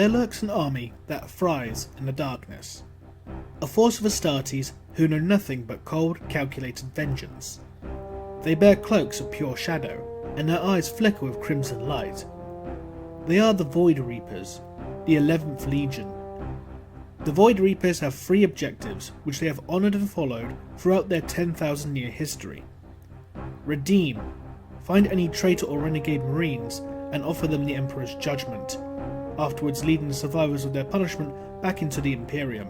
there lurks an army that fries in the darkness. A force of Astartes who know nothing but cold, calculated vengeance. They bear cloaks of pure shadow, and their eyes flicker with crimson light. They are the Void Reapers, the 11th Legion. The Void Reapers have 3 objectives which they have honoured and followed throughout their 10,000-year history. Redeem, find any traitor or renegade marines and offer them the Emperor's judgment, afterwards leading the survivors of their punishment back into the Imperium.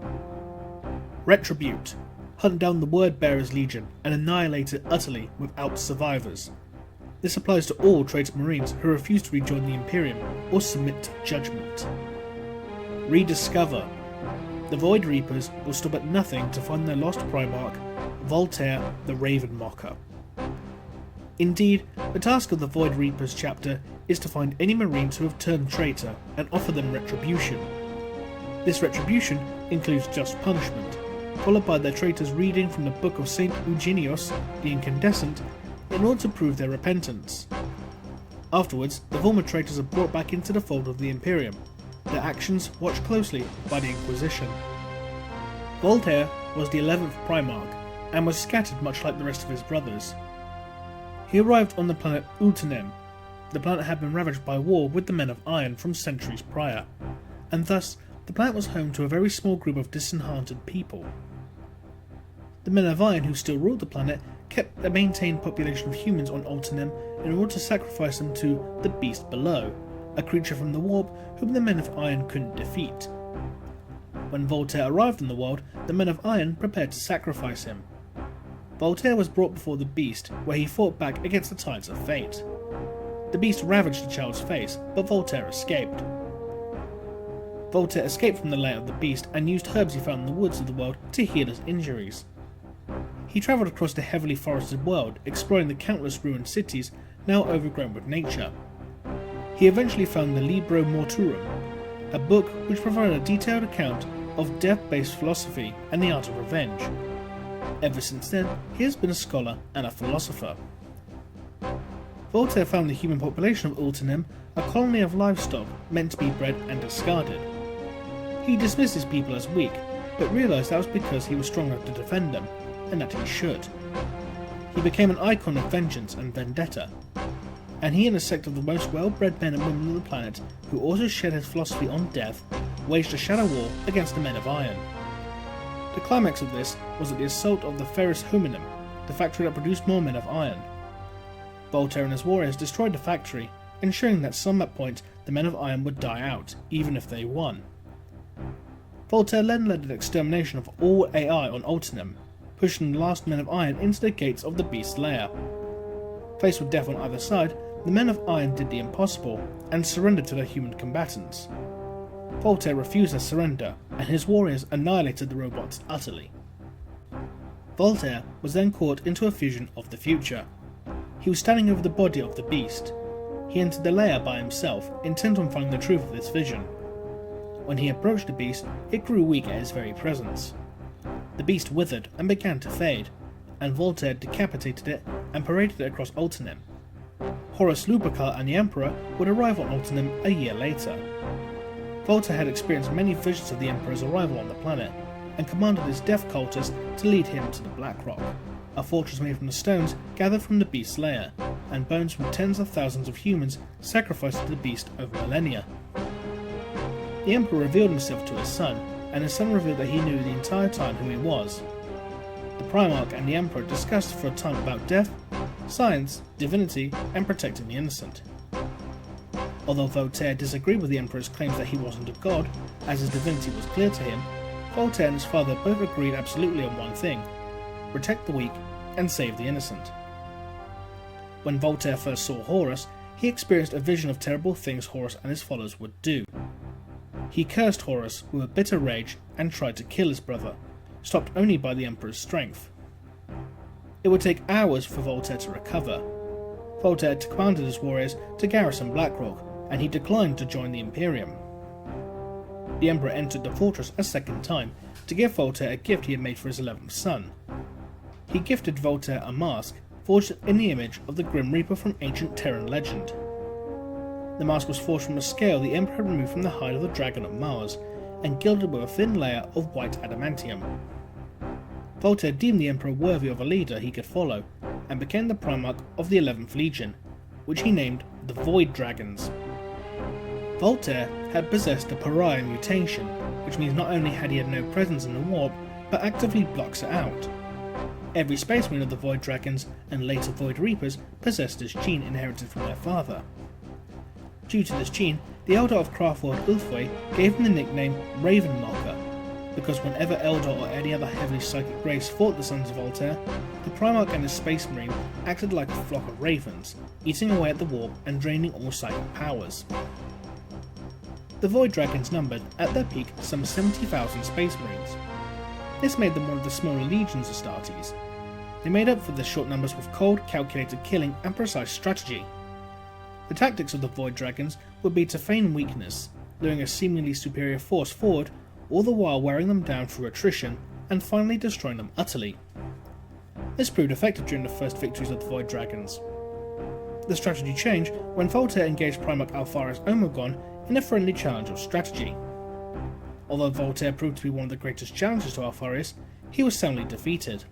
Retribute, hunt down the Word-Bearers Legion and annihilate it utterly without survivors. This applies to all traitor marines who refuse to rejoin the Imperium or submit to judgment. Rediscover, the Void Reapers will stop at nothing to find their lost Primarch, Voltaire the Raven Mocker. Indeed, the task of the Void Reapers chapter is to find any marines who have turned traitor and offer them retribution. This retribution includes just punishment, followed by their traitors reading from the book of St. Eugenius, the Incandescent, in order to prove their repentance. Afterwards, the former traitors are brought back into the fold of the Imperium, their actions watched closely by the Inquisition. Voltaire was the 11th Primarch, and was scattered much like the rest of his brothers. He arrived on the planet Ultinem. The planet had been ravaged by war with the Men of Iron from centuries prior, and thus the planet was home to a very small group of disenchanted people. The Men of Iron who still ruled the planet kept a maintained population of humans on Ultinem in order to sacrifice them to the Beast Below, a creature from the warp whom the Men of Iron couldn't defeat. When Voltaire arrived in the world, the Men of Iron prepared to sacrifice him. Voltaire was brought before the Beast, where he fought back against the tides of fate. The Beast ravaged the child's face, but Voltaire escaped. Voltaire escaped from the lair of the Beast and used herbs he found in the woods of the world to heal his injuries. He travelled across the heavily forested world, exploring the countless ruined cities now overgrown with nature. He eventually found the Libro Mortuorum, a book which provided a detailed account of death-based philosophy and the art of revenge. Ever since then, he has been a scholar and a philosopher. Voltaire found the human population of Ultinem a colony of livestock meant to be bred and discarded. He dismissed his people as weak, but realised that was because he was strong enough to defend them, and that he should. He became an icon of vengeance and vendetta, and he and a sect of the most well-bred men and women on the planet, who also shared his philosophy on death, waged a shadow war against the Men of Iron. The climax of this was at the assault of the Ferris Hominum, the factory that produced more Men of Iron. Voltaire and his warriors destroyed the factory, ensuring that at some point the Men of Iron would die out, even if they won. Voltaire then led an extermination of all AI on Ultinem, pushing the last Men of Iron into the gates of the Beast's lair. Faced with death on either side, the Men of Iron did the impossible, and surrendered to their human combatants. Voltaire refused their surrender, and his warriors annihilated the robots utterly. Voltaire was then caught into a vision of the future. He was standing over the body of the Beast. He entered the lair by himself, intent on finding the truth of this vision. When he approached the Beast, it grew weak at his very presence. The Beast withered and began to fade, and Voltaire decapitated it and paraded it across Ultinem. Horus Lupercal and the Emperor would arrive on Ultinem a year later. Voltaire had experienced many visions of the Emperor's arrival on the planet, and commanded his death cultists to lead him to the Black Rock, a fortress made from the stones gathered from the Beast's lair, and bones from tens of thousands of humans sacrificed to the Beast over millennia. The Emperor revealed himself to his son, and his son revealed that he knew the entire time who he was. The Primarch and the Emperor discussed for a time about death, science, divinity, and protecting the innocent. Although Voltaire disagreed with the Emperor's claims that he wasn't a god, as his divinity was clear to him, Voltaire and his father both agreed absolutely on one thing: protect the weak and save the innocent. When Voltaire first saw Horus, he experienced a vision of terrible things Horus and his followers would do. He cursed Horus with a bitter rage and tried to kill his brother, stopped only by the Emperor's strength. It would take hours for Voltaire to recover. Voltaire commanded his warriors to garrison Blackrock, and he declined to join the Imperium. The Emperor entered the fortress a second time to give Voltaire a gift he had made for his 11th son. He gifted Voltaire a mask forged in the image of the Grim Reaper from ancient Terran legend. The mask was forged from a scale the Emperor had removed from the hide of the dragon of Mars, and gilded with a thin layer of white adamantium. Voltaire deemed the Emperor worthy of a leader he could follow, and became the Primarch of the 11th Legion, which he named the Void Dragons. Voltaire had possessed a pariah mutation, which means not only had he had no presence in the warp, but actively blocks it out. Every Space Marine of the Void Dragons and later Void Reapers possessed this gene inherited from their father. Due to this gene, the Elder of Craftworld Ulthwé gave him the nickname Raven Mocker, because whenever Eldar or any other heavily psychic race fought the Sons of Voltaire, the Primarch and his Space Marine acted like a flock of ravens, eating away at the warp and draining all psychic powers. The Void Dragons numbered, at their peak, some 70,000 Space Marines. This made them one of the smaller legions of Astartes. They made up for their short numbers with cold, calculated killing and precise strategy. The tactics of the Void Dragons would be to feign weakness, luring a seemingly superior force forward, all the while wearing them down through attrition, and finally destroying them utterly. This proved effective during the first victories of the Void Dragons. The strategy changed when Voltaire engaged Primarch Alpharius Omegon in a friendly challenge of strategy. Although Voltaire proved to be one of the greatest challenges to Alpharius, he was soundly defeated.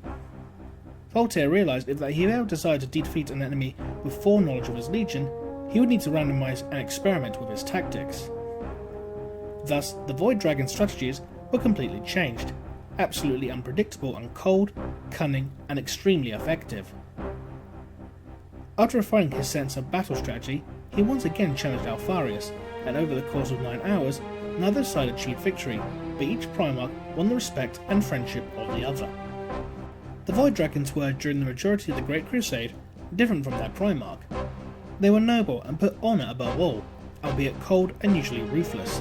Voltaire realised that if he ever desired to defeat an enemy with full knowledge of his legion, he would need to randomise and experiment with his tactics. Thus, the Void Dragon strategies were completely changed, absolutely unpredictable and cold, cunning, and extremely effective. After refining his sense of battle strategy, he once again challenged Alpharius, and over the course of 9 hours, neither side achieved victory, but each Primarch won the respect and friendship of the other. The Void Dragons were, during the majority of the Great Crusade, different from their Primarch. They were noble and put honour above all, albeit cold and usually ruthless.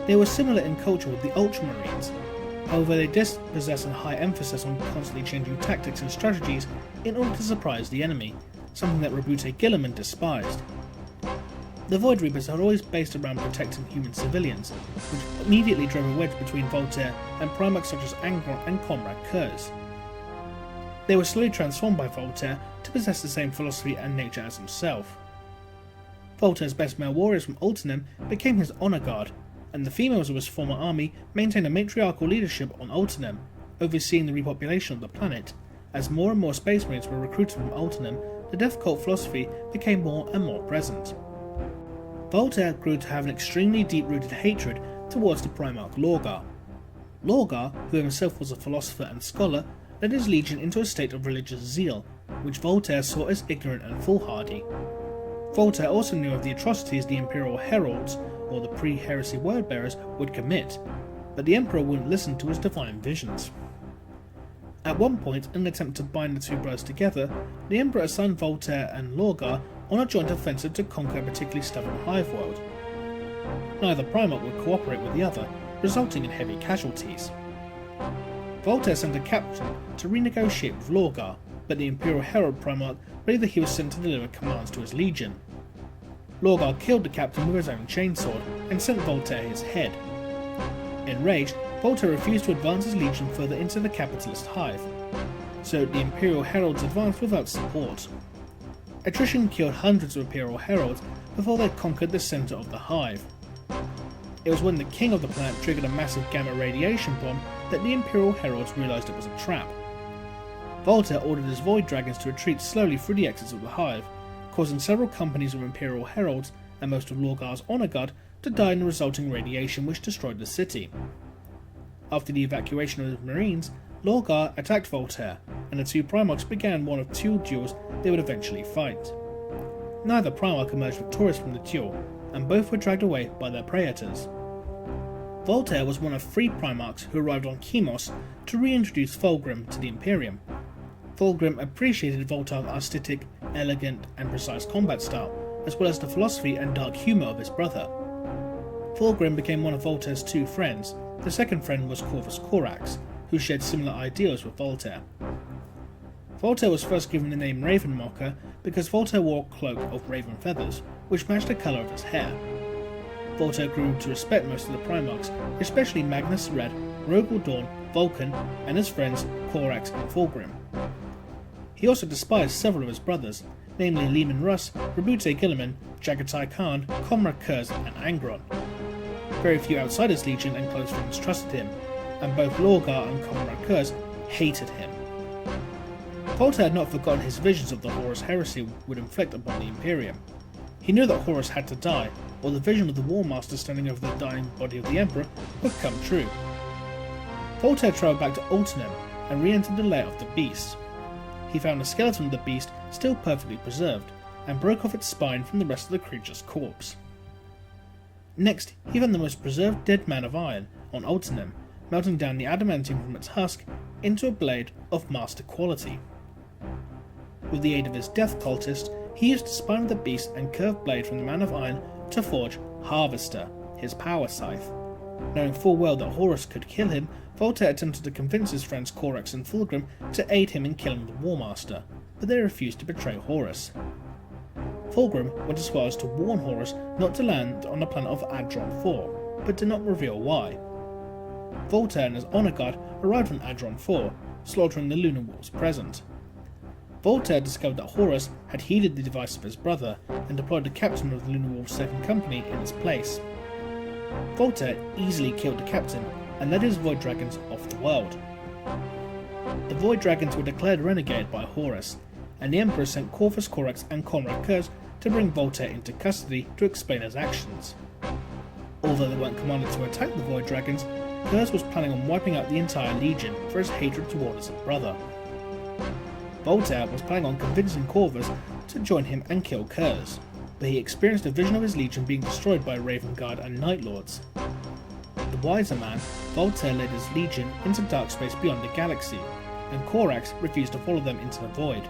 They were similar in culture with the Ultramarines, however they did possess a high emphasis on constantly changing tactics and strategies in order to surprise the enemy, something that Rabute Guilliman despised. The Void Reapers had always based around protecting human civilians, which immediately drove a wedge between Voltaire and Primarchs such as Angron and Comrade Kurz. They were slowly transformed by Voltaire to possess the same philosophy and nature as himself. Voltaire's best male warriors from Ultinim became his honour guard, and the females of his former army maintained a matriarchal leadership on Ultinim, overseeing the repopulation of the planet. As more and more Space Marines were recruited from Ultinim, the death cult philosophy became more and more present. Voltaire grew to have an extremely deep-rooted hatred towards the Primarch Lorgar. Lorgar, who himself was a philosopher and scholar, led his legion into a state of religious zeal, which Voltaire saw as ignorant and foolhardy. Voltaire also knew of the atrocities the Imperial Heralds, or the pre-heresy word-bearers, would commit, but the Emperor wouldn't listen to his divine visions. At one point, in an attempt to bind the two brothers together, the Emperor assigned Voltaire and Lorgar on a joint offensive to conquer a particularly stubborn hive world. Neither Primarch would cooperate with the other, resulting in heavy casualties. Voltaire sent a captain to renegotiate with Lorgar, but the Imperial Herald Primarch believed that he was sent to deliver commands to his legion. Lorgar killed the captain with his own chainsword and sent Voltaire his head. Enraged, Voltaire refused to advance his legion further into the capitalist hive, so the Imperial Heralds advanced without support. Attrition killed hundreds of Imperial Heralds before they conquered the centre of the hive. It was when the king of the planet triggered a massive gamma radiation bomb that the Imperial Heralds realised it was a trap. Voltaire ordered his Void Dragons to retreat slowly through the exits of the hive, causing several companies of Imperial Heralds and most of Lorgar's honour guard to die in the resulting radiation which destroyed the city. After the evacuation of his marines, Lorgar attacked Voltaire, and the two Primarchs began one of two duels they would eventually fight. Neither Primarch emerged victorious from the duel, and both were dragged away by their praetors. Voltaire was one of 3 Primarchs who arrived on Chemos to reintroduce Fulgrim to the Imperium. Fulgrim appreciated Voltaire's aesthetic, elegant, and precise combat style, as well as the philosophy and dark humour of his brother. Fulgrim became one of Voltaire's 2 friends. The second friend was Corvus Corax, who shared similar ideals with Voltaire. Voltaire was first given the name Raven Mocker because Voltaire wore a cloak of raven feathers, which matched the colour of his hair. Voltaire grew to respect most of the Primarchs, especially Magnus Red, Rogel Dawn, Vulcan, and his friends Corax and Fulgrim. He also despised several of his brothers, namely Leman Russ, Rabute Gilliman, Jagatai Khan, Comrade Kurz, and Angron. Very few outside his legion and close friends trusted him, and both Lorgar and Comrade Kurz hated him. Voltaire had not forgotten his visions of the Horus heresy would inflict upon the Imperium. He knew that Horus had to die, or the vision of the War Master standing over the dying body of the Emperor would come true. Voltaire travelled back to Altenham and re-entered the lair of the beast. He found the skeleton of the beast still perfectly preserved, and broke off its spine from the rest of the creature's corpse. Next, he found the most preserved dead man of iron on Altenham, melting down the adamantium from its husk into a blade of master quality. With the aid of his death cultist, he used the spine of the beast and curved blade from the Man of Iron to forge Harvester, his power scythe. Knowing full well that Horus could kill him, Voltaire attempted to convince his friends Corax and Fulgrim to aid him in killing the War Master, but they refused to betray Horus. Fulgrim went as far as to warn Horus not to land on the planet of Adron 4, but did not reveal why. Voltaire and his honour guard arrived on Adron 4, slaughtering the Lunar Wolves present. Voltaire discovered that Horus had heeded the advice of his brother and deployed the captain of the Lunar Wolves' second company in its place. Voltaire easily killed the captain and led his Void Dragons off the world. The Void Dragons were declared renegade by Horus, and the Emperor sent Corvus Corax and Comrade Kurz to bring Voltaire into custody to explain his actions. Although they weren't commanded to attack the Void Dragons, Kurz was planning on wiping out the entire Legion for his hatred toward his brother. Voltaire was planning on convincing Corvus to join him and kill Kurz, but he experienced a vision of his legion being destroyed by Raven Guard and Night Lords. The wiser man, Voltaire led his legion into dark space beyond the galaxy, and Corax refused to follow them into the void.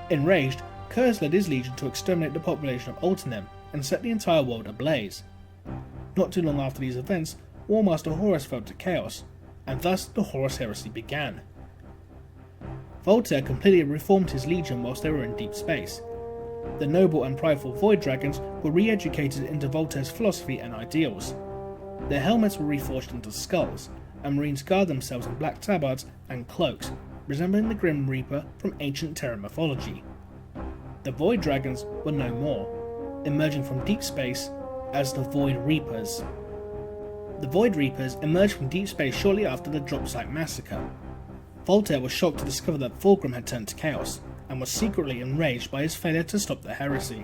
Enraged, Kurz led his legion to exterminate the population of Altenham and set the entire world ablaze. Not too long after these events, War Master Horus fell to chaos, and thus the Horus heresy began. Voltaire completely reformed his legion whilst they were in deep space. The noble and prideful Void Dragons were re-educated into Voltaire's philosophy and ideals. Their helmets were reforged into skulls, and Marines guard themselves in black tabards and cloaks, resembling the Grim Reaper from ancient Terran mythology. The Void Dragons were no more, emerging from deep space as the Void Reapers. The Void Reapers emerged from deep space shortly after the Drop Site Massacre. Voltaire was shocked to discover that Fulgrim had turned to chaos, and was secretly enraged by his failure to stop the heresy.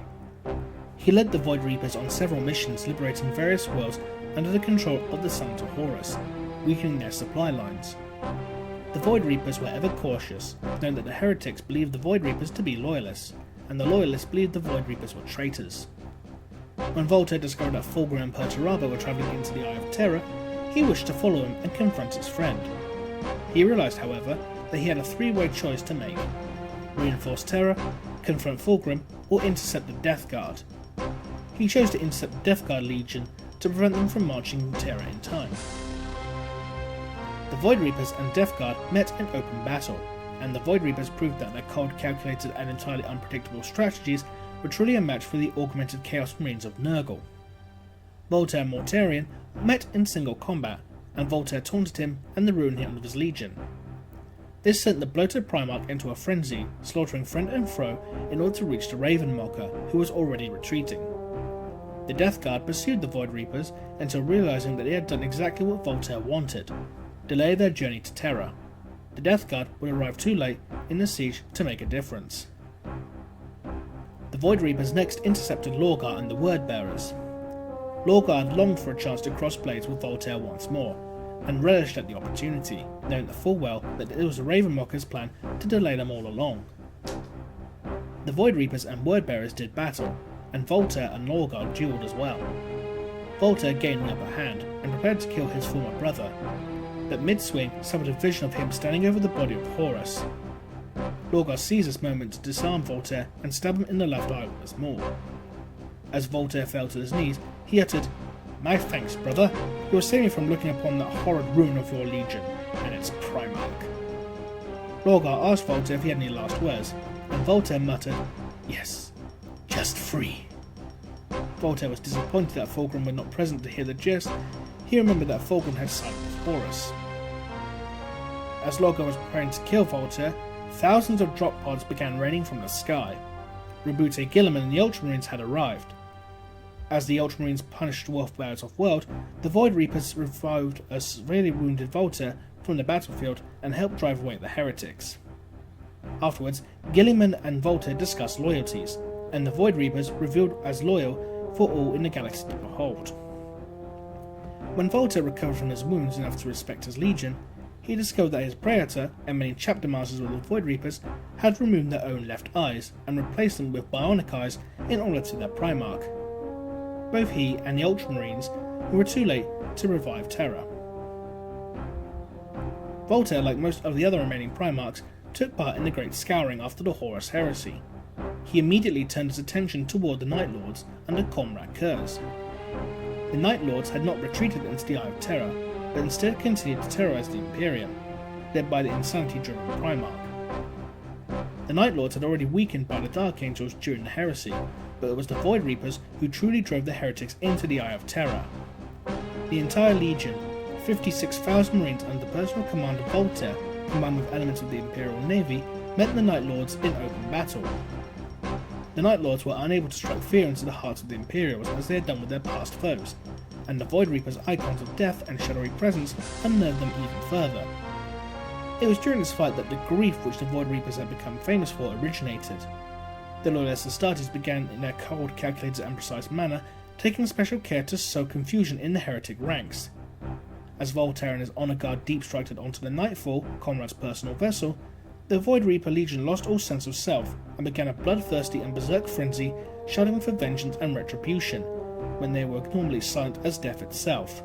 He led the Void Reapers on several missions liberating various worlds under the control of the Son to Horus, weakening their supply lines. The Void Reapers were ever cautious, knowing that the heretics believed the Void Reapers to be loyalists, and the loyalists believed the Void Reapers were traitors. When Voltaire discovered that Fulgrim and Perturabo were travelling into the Eye of Terror, he wished to follow him and confront his friend. He realised, however, that he had a three-way choice to make: reinforce Terror, confront Fulgrim, or intercept the Death Guard. He chose to intercept the Death Guard Legion to prevent them from marching Terror in time. The Void Reapers and Death Guard met in open battle, and the Void Reapers proved that their cold, calculated and entirely unpredictable strategies were truly a match for the augmented Chaos Marines of Nurgle. Voltaire and Mortarion met in single combat, and Voltaire taunted him and the ruined him of his legion. This sent the bloated Primarch into a frenzy, slaughtering friend and foe in order to reach the Raven Mocker, who was already retreating. The Death Guard pursued the Void Reapers until realising that they had done exactly what Voltaire wanted: delay their journey to Terror. The Death Guard would arrive too late in the siege to make a difference. The Void Reapers next intercepted Lorgar and the Word Bearers. Lorgar longed for a chance to cross blades with Voltaire once more, and relished at the opportunity, knowing full well that it was the Ravenmocker's plan to delay them all along. The Void Reapers and Word Bearers did battle, and Voltaire and Lorgar duelled as well. Voltaire gained the upper hand and prepared to kill his former brother, but mid-swing suffered a vision of him standing over the body of Horus. Lorgar seized this moment to disarm Voltaire and stab him in the left eye once more. As Voltaire fell to his knees, he uttered, "My thanks, brother. You will save me from looking upon that horrid ruin of your legion, and its Primarch." Lorgar asked Voltaire if he had any last words, and Voltaire muttered, "Yes, just free." Voltaire was disappointed that Fulgrim were not present to hear the jest. He remembered that Fulgrim had sided with Horus. As Lorgar was preparing to kill Voltaire, thousands of drop pods began raining from the sky. Reman Johnson and the Ultramarines had arrived. As the Ultramarines punished warfare off-world, the Void Reapers revived a severely wounded Voltaire from the battlefield and helped drive away the heretics. Afterwards, Guilliman and Voltaire discussed loyalties, and the Void Reapers revealed as loyal for all in the galaxy to behold. When Voltaire recovered from his wounds enough to respect his legion, he discovered that his Praetor and many chapter masters of the Void Reapers had removed their own left eyes and replaced them with bionic eyes in honor to their Primarch. Both he and the Ultramarines were too late to revive Terra. Voltaire, like most of the other remaining Primarchs, took part in the Great Scouring after the Horus Heresy. He immediately turned his attention toward the Night Lords under Comrade Kurz. The Night Lords had not retreated into the Eye of Terror, but instead continued to terrorize the Imperium, led by the insanity-driven Primarch. The Night Lords had already weakened by the Dark Angels during the Heresy, but it was the Void Reapers who truly drove the heretics into the Eye of Terror. The entire Legion, 56,000 Marines under the personal command of Voltaire, combined with elements of the Imperial Navy, met the Night Lords in open battle. The Night Lords were unable to strike fear into the hearts of the Imperials as they had done with their past foes, and the Void Reapers' icons of death and shadowy presence unnerved them even further. It was during this fight that the grief which the Void Reapers had become famous for originated. The Loyalist Astartes began in their cold, calculated and precise manner, taking special care to sow confusion in the heretic ranks. As Voltaire and his Honor Guard deep-striked onto the Nightfall, Conrad's personal vessel, the Void Reaper Legion lost all sense of self and began a bloodthirsty and berserk frenzy, shouting for vengeance and retribution, when they were normally silent as death itself.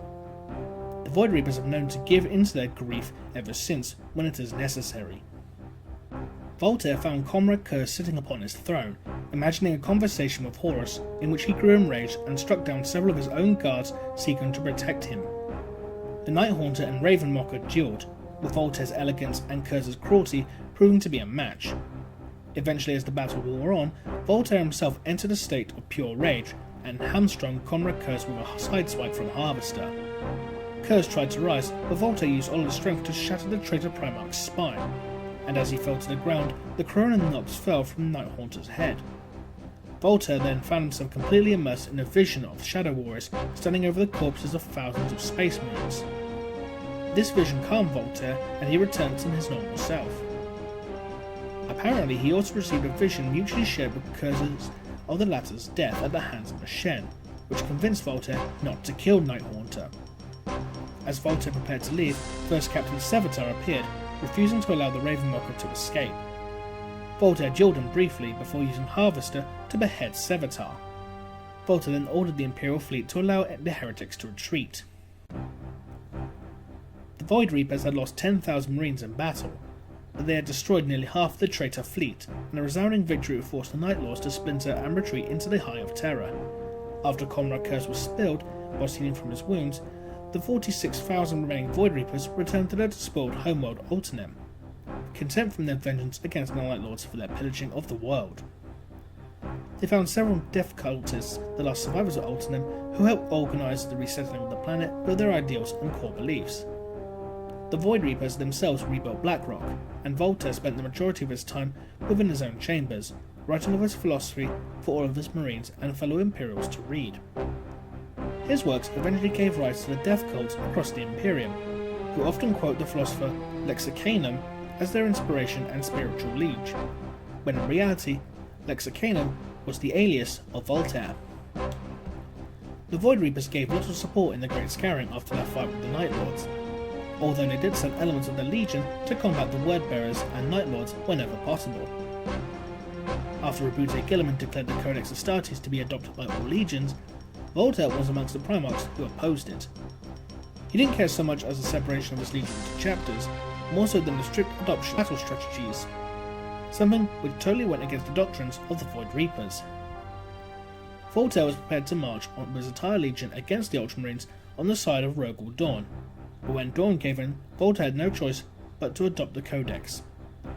The Void Reapers have known to give into their grief ever since, when it is necessary. Voltaire found Comrade Kurz sitting upon his throne, imagining a conversation with Horus in which he grew enraged and struck down several of his own guards seeking to protect him. The Night Haunter and Raven Mocker duelled, with Voltaire's elegance and Kurz's cruelty proving to be a match. Eventually, as the battle wore on, Voltaire himself entered a state of pure rage and hamstrung Comrade Kurz with a sideswipe from Harvester. Kurz tried to rise, but Voltaire used all his strength to shatter the traitor Primarch's spine, and as he fell to the ground, the Corona Nox fell from the Night Haunter's head. Voltaire then found himself completely immersed in a vision of Shadow Warriors standing over the corpses of thousands of Space Marines. This vision calmed Voltaire, and he returned to his normal self. Apparently, he also received a vision mutually shared with Kurz's of the latter's death at the hands of Shen, which convinced Voltaire not to kill Night Haunter. As Voltaire prepared to leave, First Captain Sevatar appeared, refusing to allow the Ravenmocker to escape. Voltaire duelled him briefly before using Harvester to behead Sevatar. Voltaire then ordered the Imperial fleet to allow the heretics to retreat. The Void Reapers had lost 10,000 Marines in battle, but they had destroyed nearly half the traitor fleet, and a resounding victory forced the Night Lords to splinter and retreat into the Eye of Terror. After Comrade Kurz was spilled, whilst healing from his wounds, the 46,000 remaining Void Reapers returned to their despoiled homeworld Altenim, content from their vengeance against the Night Lords for their pillaging of the world. They found several death cultists, the last survivors of Altenim, who helped organise the resettling of the planet with their ideals and core beliefs. The Void Reapers themselves rebuilt Blackrock, and Voltaire spent the majority of his time within his own chambers, writing of his philosophy for all of his Marines and fellow Imperials to read. His works eventually gave rise to the death cults across the Imperium, who often quote the philosopher Lexicanum as their inspiration and spiritual liege, when in reality, Lexicanum was the alias of Voltaire. The Void Reapers gave little support in the Great Scouring after their fight with the Night Lords, although they did send elements of the Legion to combat the Wordbearers and Night Lords whenever possible. After Reman Johnson declared the Codex Astartes to be adopted by all legions, Voltaire was amongst the Primarchs who opposed it. He didn't care so much as the separation of his legion into chapters, more so than the strict adoption of battle strategies, something which totally went against the doctrines of the Void Reapers. Voltaire was prepared to march on his entire legion against the Ultramarines on the side of Rogel Dawn, but when Dawn gave in, Voltaire had no choice but to adopt the Codex,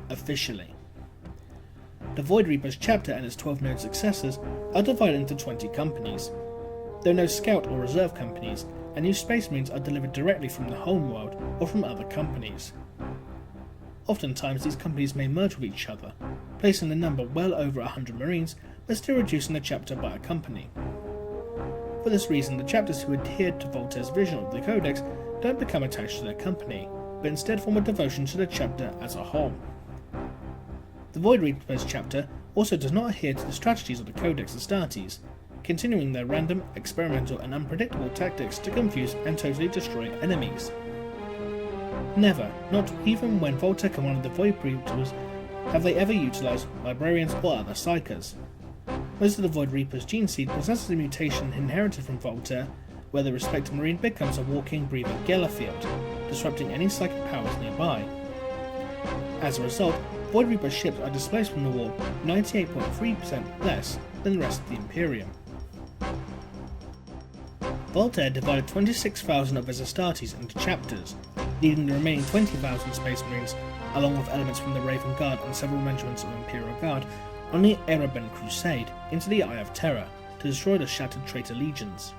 officially. The Void Reapers chapter and its 12 known successors are divided into 20 companies. There are no scout or reserve companies, and new Space Marines are delivered directly from the homeworld or from other companies. Oftentimes these companies may merge with each other, placing the number well over 100 Marines, but still reducing the chapter by a company. For this reason, the chapters who adhered to Voltaire's vision of the Codex don't become attached to their company, but instead form a devotion to the chapter as a whole. The Void Reapers chapter also does not adhere to the strategies of the Codex Astartes, continuing their random, experimental and unpredictable tactics to confuse and totally destroy enemies. Never, not even when Voltaire commanded the Void Reapers, have they ever utilised librarians or other psychers. Most of the Void Reaper's gene seed possesses a mutation inherited from Voltaire, where the respected marine becomes a walking, breathing Geller field, disrupting any psychic powers nearby. As a result, Void Reaper ships are displaced from the warp 98.3% less than the rest of the Imperium. Voltaire divided 26,000 of his Astartes into chapters, leaving the remaining 20,000 Space Marines, along with elements from the Raven Guard and several regiments of Imperial Guard, on the Erebin Crusade into the Eye of Terror to destroy the shattered traitor legions.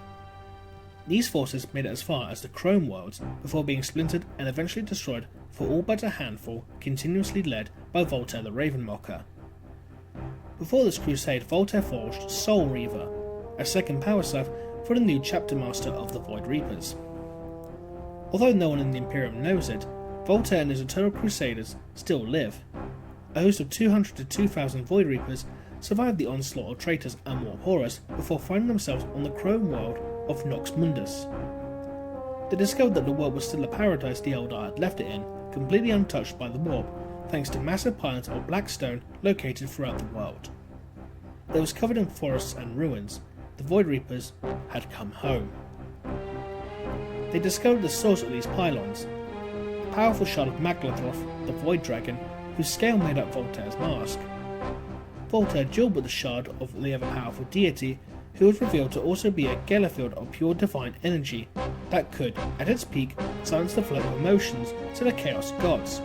These forces made it as far as the Chrome Worlds before being splintered and eventually destroyed for all but a handful, continuously led by Voltaire the Ravenmocker. Before this crusade, Voltaire forged Soul Reaver, a second power staff for the new chapter master of the Void Reapers. Although no one in the Imperium knows it, Voltaire and his Eternal Crusaders still live. A host of 200 to 2,000 Void Reapers survived the onslaught of traitors and warp horrors before finding themselves on the Chrome World of Nox Mundus. They discovered that the world was still a paradise the Eldar had left it in, completely untouched by the warp, thanks to massive pylons of black stone located throughout the world. They was covered in forests and ruins. The Void Reapers had come home. They discovered the source of these pylons, a powerful shard of Magladroth, the Void Dragon, whose scale made up Voltaire's mask. Voltaire duelled with the shard of the ever-powerful deity, who was revealed to also be a Geller field of pure divine energy that could, at its peak, silence the flow of emotions to the Chaos Gods.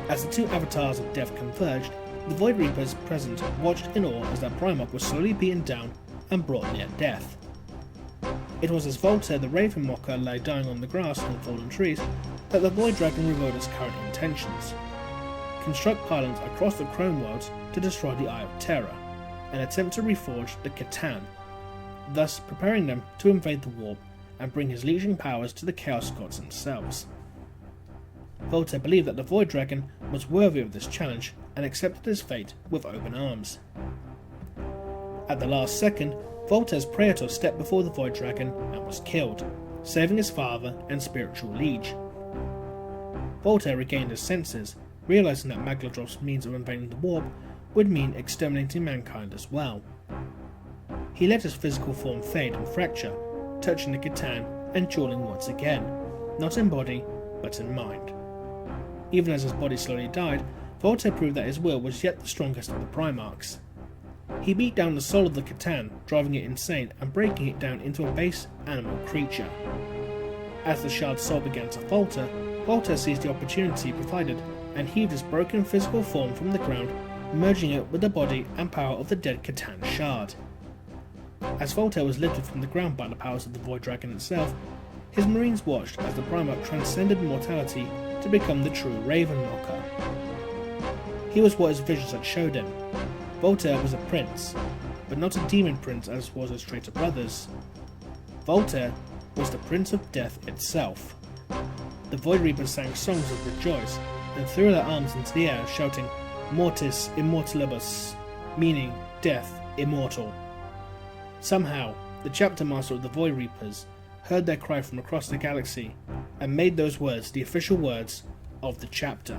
As the two avatars of death converged, the Void Reapers present watched in awe as their Primarch was slowly beaten down and brought near death. It was as Voltaire the Ravenmocker lay dying on the grass and fallen trees that the Void Dragon revealed its current intentions: construct pylons across the Chrome Worlds to destroy the Eye of Terror, and attempt to reforge the Catan, thus preparing them to invade the warp and bring his legion powers to the Chaos Gods themselves. Voltaire believed that the Void Dragon was worthy of this challenge and accepted his fate with open arms. At the last second, Voltaire's Praetor stepped before the Void Dragon and was killed, saving his father and spiritual liege. Voltaire regained his senses, realising that Magladroth's means of invading the warp would mean exterminating mankind as well. He let his physical form fade and fracture, touching the Catan and dueling once again, not in body, but in mind. Even as his body slowly died, Voltaire proved that his will was yet the strongest of the Primarchs. He beat down the soul of the Catan, driving it insane and breaking it down into a base animal creature. As the shard's soul began to falter, Voltaire seized the opportunity provided and heaved his broken physical form from the ground, merging it with the body and power of the dead Catan shard. As Voltaire was lifted from the ground by the powers of the Void Dragon itself, his marines watched as the Primarch transcended mortality to become the true Ravenmocker. He was what his visions had showed him. Voltaire was a prince, but not a demon prince as was his traitor brothers. Voltaire was the Prince of Death itself. The Void Reapers sang songs of rejoice and threw their arms into the air, shouting "Mortis immortalibus," meaning death immortal. Somehow, the chapter master of the Void Reapers heard their cry from across the galaxy and made those words the official words of the chapter.